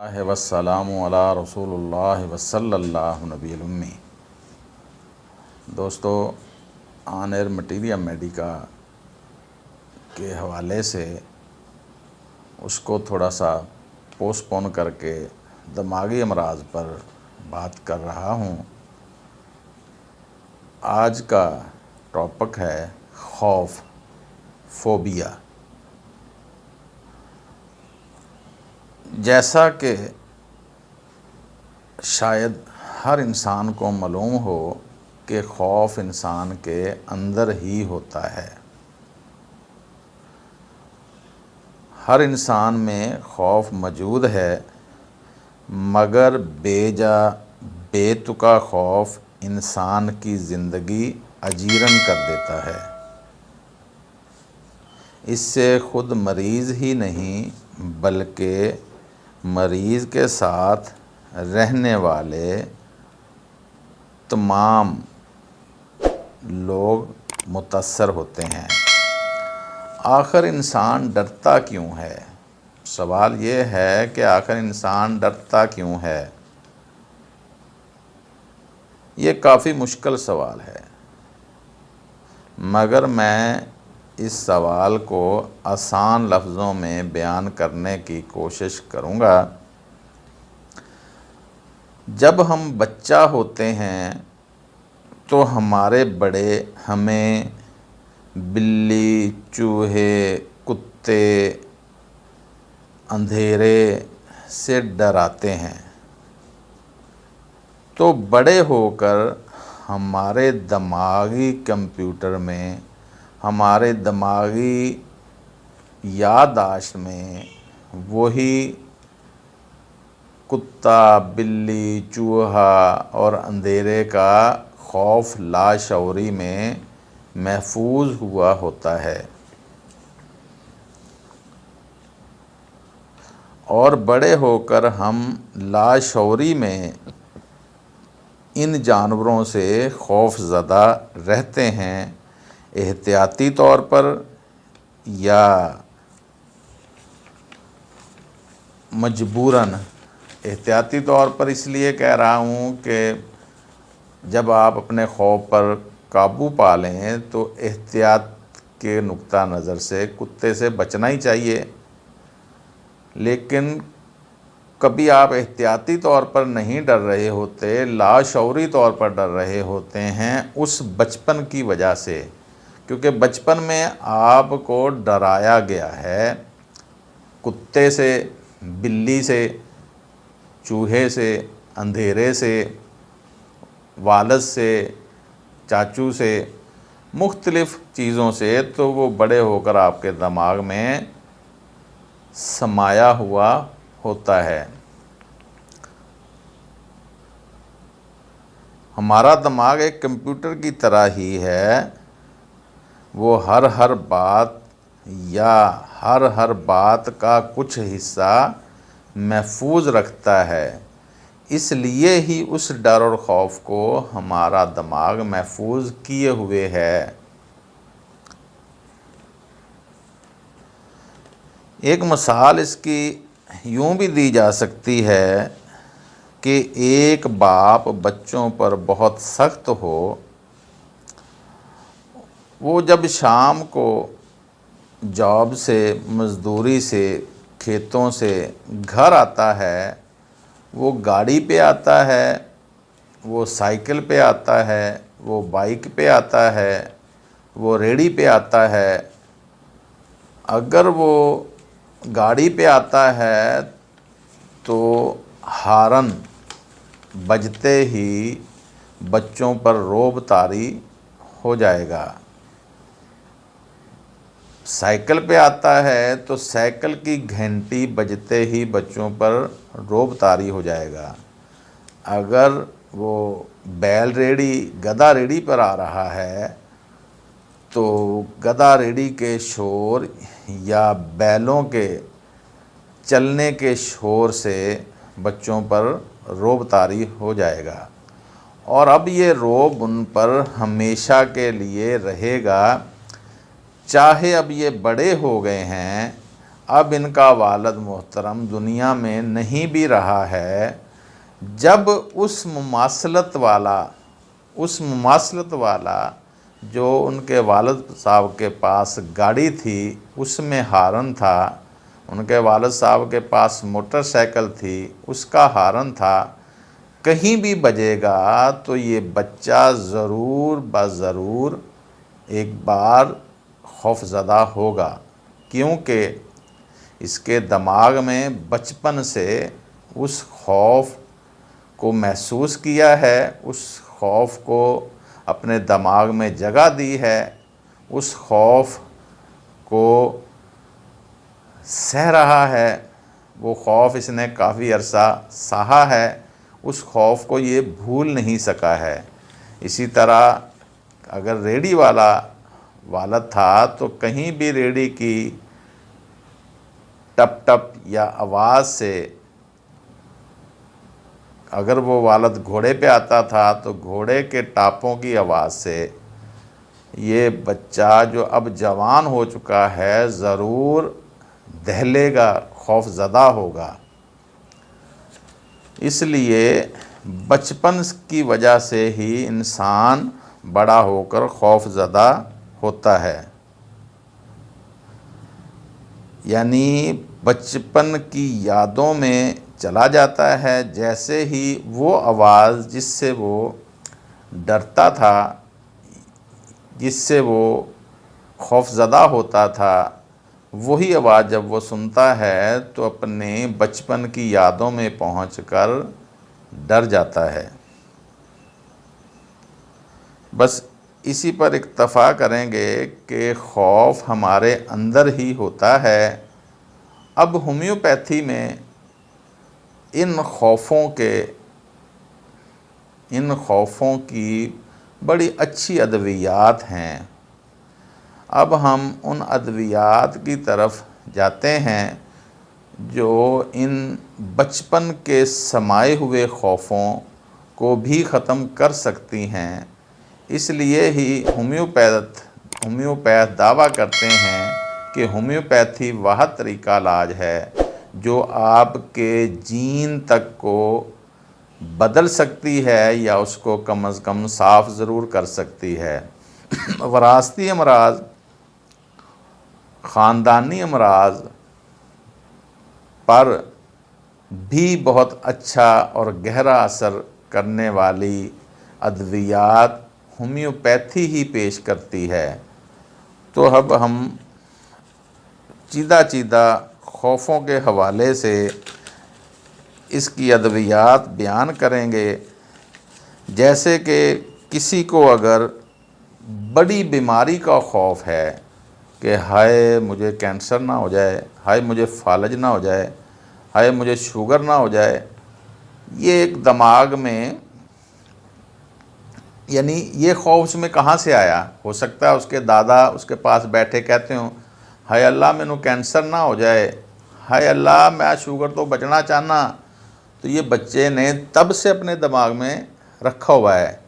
वस्सलामु अला रसूलुल्लाह वसल्लल्लाहु नबील उम्मी। दोस्तों, ऑन एयर मटीरिया मेडिका के हवाले से उसको थोड़ा सा पोस्टपोन करके दिमागी अमराज पर बात कर रहा हूँ। आज का टॉपिक है खौफ, फोबिया। जैसा कि शायद हर इंसान को मालूम हो कि खौफ इंसान के अंदर ही होता है। हर इंसान में खौफ मौजूद है, मगर बेजा बेतुका खौफ इंसान की ज़िंदगी अजीरन कर देता है। इससे ख़ुद मरीज़ ही नहीं बल्कि मरीज़ के साथ रहने वाले तमाम लोग मुतासर होते हैं। आखिर इंसान डरता क्यों है? सवाल ये है कि आखिर इंसान डरता क्यों है। ये काफ़ी मुश्किल सवाल है, मगर मैं इस सवाल को आसान लफ्ज़ों में बयान करने की कोशिश करूँगा। जब हम बच्चा होते हैं तो हमारे बड़े हमें बिल्ली, चूहे, कुत्ते, अंधेरे से डराते हैं। तो बड़े होकर हमारे दिमागी कंप्यूटर में, हमारे दिमागी याददाश्त में वही कुत्ता, बिल्ली, चूहा और अंधेरे का खौफ लाशऊरी में महफूज हुआ होता है। और बड़े होकर हम लाशऊरी में इन जानवरों से खौफज़दा रहते हैं, एहतियाती तौर पर या मजबूरन। एहतियाती तौर पर इसलिए कह रहा हूँ कि जब आप अपने खौफ पर काबू पा लें तो एहतियात के नुक्ता नज़र से कुत्ते से बचना ही चाहिए। लेकिन कभी आप एहतियाती तौर पर नहीं डर रहे होते, लाशऊरी तौर पर डर रहे होते हैं उस बचपन की वजह से, क्योंकि बचपन में आपको डराया गया है कुत्ते से, बिल्ली से, चूहे से, अंधेरे से, वालिद से, चाचू से, मुख्तलिफ़ चीज़ों से। तो वो बड़े होकर आपके दिमाग में समाया हुआ होता है। हमारा दिमाग एक कंप्यूटर की तरह ही है। वो हर बात या हर बात का कुछ हिस्सा महफूज रखता है। इसलिए ही उस डर और खौफ को हमारा दिमाग महफूज किए हुए है। एक मिसाल इसकी यूँ भी दी जा सकती है कि एक बाप बच्चों पर बहुत सख्त हो। वो जब शाम को जॉब से, मज़दूरी से, खेतों से घर आता है, वो गाड़ी पे आता है, वो साइकिल पे आता है, वो बाइक पे आता है, वो रेहड़ी पे आता है। अगर वो गाड़ी पे आता है तो हारन बजते ही बच्चों पर रोब तारी हो जाएगा। साइकिल पे आता है तो साइकिल की घंटी बजते ही बच्चों पर रोब तारी हो जाएगा। अगर वो बैल रेडी, गधा रेडी पर आ रहा है तो गधा रेडी के शोर या बैलों के चलने के शोर से बच्चों पर रोब तारी हो जाएगा। और अब ये रोब उन पर हमेशा के लिए रहेगा। चाहे अब ये बड़े हो गए हैं, अब इनका वालिद मोहतरम दुनिया में नहीं भी रहा है, जब उस मुमासलत वाला जो उनके वालिद साहब के पास गाड़ी थी उसमें हारन था, उनके वालिद साहब के पास मोटरसाइकिल थी उसका हारन था, कहीं भी बजेगा तो ये बच्चा ज़रूर ज़रूर एक बार खौफज़दा होगा, क्योंकि इसके दिमाग में बचपन से उस खौफ को महसूस किया है, उस खौफ को अपने दिमाग में जगह दी है, उस खौफ को सह रहा है, वो खौफ इसने काफ़ी अरसा सहा है, उस खौफ को ये भूल नहीं सका है। इसी तरह अगर रेडी वाला वालिद था तो कहीं भी रेडी की टप टप या आवाज़ से, अगर वो वालिद घोड़े पे आता था तो घोड़े के टापों की आवाज़ से ये बच्चा जो अब जवान हो चुका है ज़रूर दहलेगा, खौफज़दा होगा। इसलिए बचपन की वजह से ही इंसान बड़ा होकर खौफज़दा होता है, यानी बचपन की यादों में चला जाता है। जैसे ही वो आवाज़ जिससे वो डरता था, जिससे वो खौफज़दा होता था, वही आवाज़ जब वो सुनता है तो अपने बचपन की यादों में पहुंचकर डर जाता है। बस इसी पर इक्तफ़ा करेंगे कि खौफ हमारे अंदर ही होता है। अब होम्योपैथी में इन खौफों की बड़ी अच्छी अद्वियात हैं। अब हम उन अद्वियात की तरफ जाते हैं जो इन बचपन के समाये हुए खौफों को भी ख़त्म कर सकती हैं। इसलिए ही होम्योपैथ दावा करते हैं कि होम्योपैथी वह तरीका इलाज है जो आपके जीन तक को बदल सकती है या उसको कम अज़ कम साफ़ ज़रूर कर सकती है। वरासती अमराज, ख़ानदानी अमराज पर भी बहुत अच्छा और गहरा असर करने वाली अद्वियात होम्योपैथी ही पेश करती है। तो अब हम चीदा खौफों के हवाले से इसकी अद्वियात बयान करेंगे। जैसे कि किसी को अगर बड़ी बीमारी का खौफ है कि हाय मुझे कैंसर ना हो जाए, हाय मुझे फालज ना हो जाए, हाय मुझे शुगर ना हो जाए, ये एक दिमाग में, यानी ये खौफ उसमें कहाँ से आया? हो सकता है उसके दादा उसके पास बैठे कहते हों, हाय अल्लाह मैनू कैंसर ना हो जाए, हाय अल्लाह मैं शुगर तो बचना चाहना। तो ये बच्चे ने तब से अपने दिमाग में रखा हुआ है।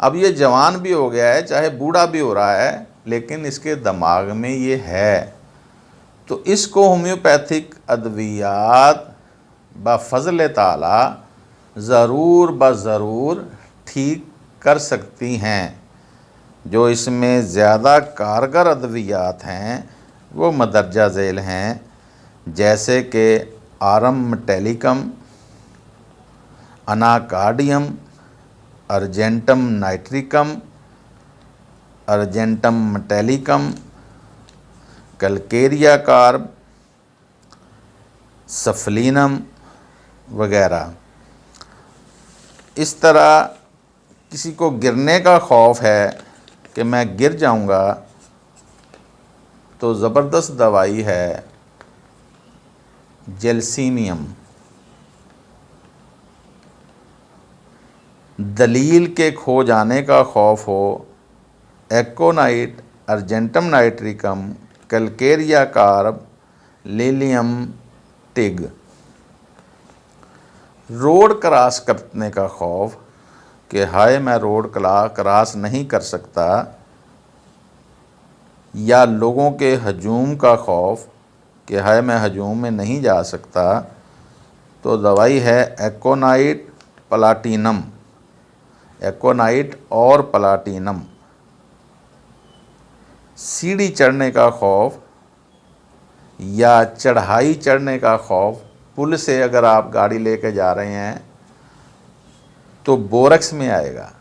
अब ये जवान भी हो गया है, चाहे बूढ़ा भी हो रहा है, लेकिन इसके दिमाग में ये है। तो इसको होम्योपैथिक अद्वियात बफ़ज़ल ताला ज़रूर ज़रूर ठीक कर सकती हैं। जो इसमें ज़्यादा कारगर अद्वियात हैं वो मदरजा झेल हैं, जैसे कि aurum metallicum, anacardium, argentum nitricum, argentum metallicum, calcarea carb, सफलीनम वगैरह। इस तरह किसी को गिरने का खौफ है कि मैं गिर जाऊंगा, तो ज़बरदस्त दवाई है जेलसीनियम। दलील के खो जाने का खौफ हो, aconite, argentum nitricum, calcarea carb, lilium tig. Road cross करने का खौफ कि हाय मैं रोड क्रॉस नहीं कर सकता, या लोगों के हजूम का खौफ कि हाय मैं हजूम में नहीं जा सकता, तो दवाई है एकोनाइट प्लाटिनम, एकोनाइट और प्लाटिनम। सीढ़ी चढ़ने का खौफ या चढ़ाई चढ़ने का खौफ, पुल से अगर आप गाड़ी लेके जा रहे हैं तो बोरक्स में आएगा,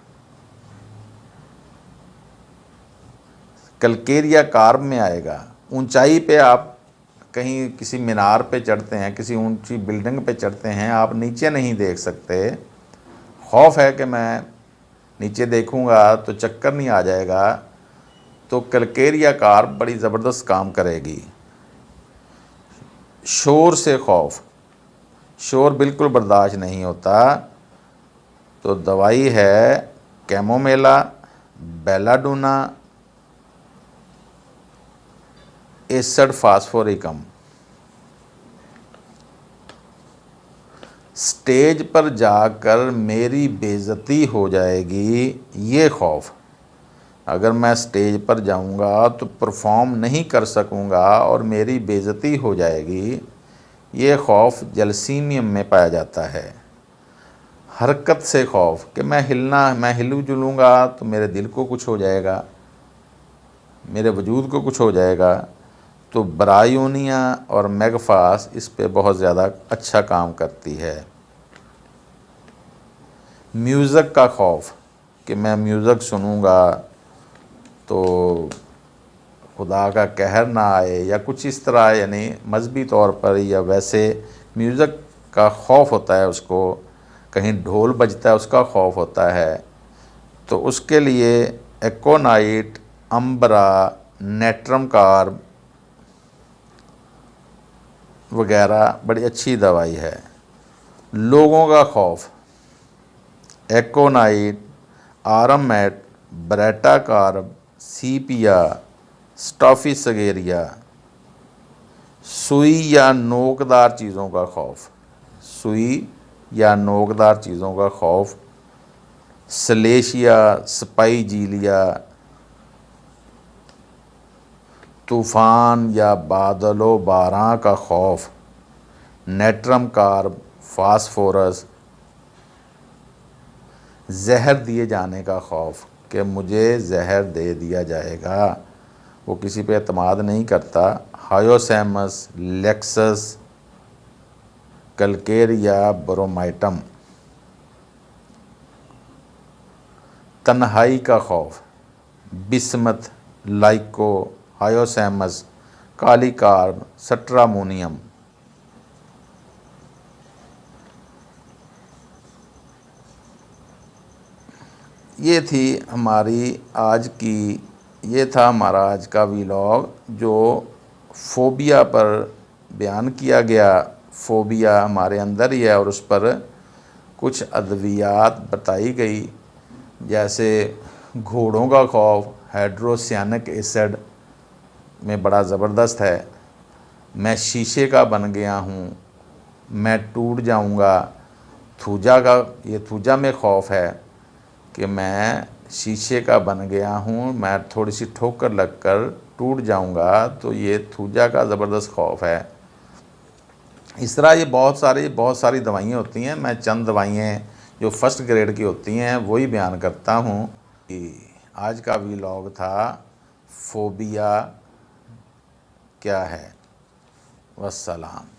कलकेरिया कार्ब में आएगा। ऊंचाई पे आप कहीं किसी मीनार पे चढ़ते हैं, किसी ऊंची बिल्डिंग पे चढ़ते हैं, आप नीचे नहीं देख सकते, खौफ है कि मैं नीचे देखूंगा तो चक्कर नहीं आ जाएगा, तो कलकेरिया कार्ब बड़ी ज़बरदस्त काम करेगी। शोर से खौफ, शोर बिल्कुल बर्दाश्त नहीं होता, तो दवाई है कैमोमेला, बेलाडोना, एसिड फास्फोरिकम। स्टेज पर जाकर मेरी बेइज्जती हो जाएगी, ये खौफ, अगर मैं स्टेज पर जाऊंगा तो परफॉर्म नहीं कर सकूंगा और मेरी बेइज्जती हो जाएगी, ये खौफ जलसीमियम में पाया जाता है। हरकत से खौफ कि मैं हिलू जुलूँगा तो मेरे दिल को कुछ हो जाएगा, मेरे वजूद को कुछ हो जाएगा, तो ब्रायोनिया और मेगफास इस पे बहुत ज़्यादा अच्छा काम करती है। म्यूज़िक का खौफ कि मैं म्यूज़िक सुनूंगा तो खुदा का कहर ना आए या कुछ इस तरह, यानी मजहबी तौर पर या वैसे म्यूज़िक का खौफ होता है उसको, कहीं ढोल बजता है उसका खौफ होता है, तो उसके लिए एकोनाइट, अम्बरा, नेट्रम कार्ब वगैरह बड़ी अच्छी दवाई है। लोगों का खौफ, एकोनाइट, आरामेट, ब्रेटा कार्ब, सीपिया, स्टॉफिसगेरिया। सुई या नोकदार चीज़ों का खौफ, सुई या नोकदार चीज़ों का खौफ, सलेशिया, स्पाइजीलिया। तूफ़ान या बादलो बारां का खौफ, नेट्रम कार्ब, फास्फोरस। जहर दिए जाने का खौफ कि मुझे जहर दे दिया जाएगा, वो किसी पे एतमाद नहीं करता, हायोसैमस, लेक्सस, कलकेरिया, ब्रोमाइटम। तन्हाई का खौफ, बिस्मत, लाइको, हायोसैमस, काली कार्ब, स्ट्रामोनियम। ये थी हमारी आज की, ये था हमारा आज का व्लॉग जो फ़ोबिया पर बयान किया गया। फ़ोबिया हमारे अंदर ही है और उस पर कुछ अद्वियात बताई गई, जैसे घोड़ों का खौफ हाइड्रोसियानिक एसिड में बड़ा ज़बरदस्त है। मैं शीशे का बन गया हूँ, मैं टूट जाऊँगा। थूजा का, ये थूजा में खौफ है कि मैं शीशे का बन गया हूँ, मैं थोड़ी सी ठोकर लगकर टूट जाऊँगा, तो ये थूजा का ज़बरदस्त खौफ है। इस तरह ये बहुत सारी दवाइयाँ होती हैं। मैं चंद दवाइयाँ जो फर्स्ट ग्रेड की होती हैं वही बयान करता हूँ। आज का व्लॉग था फ़ोबिया क्या है। वस्सलाम।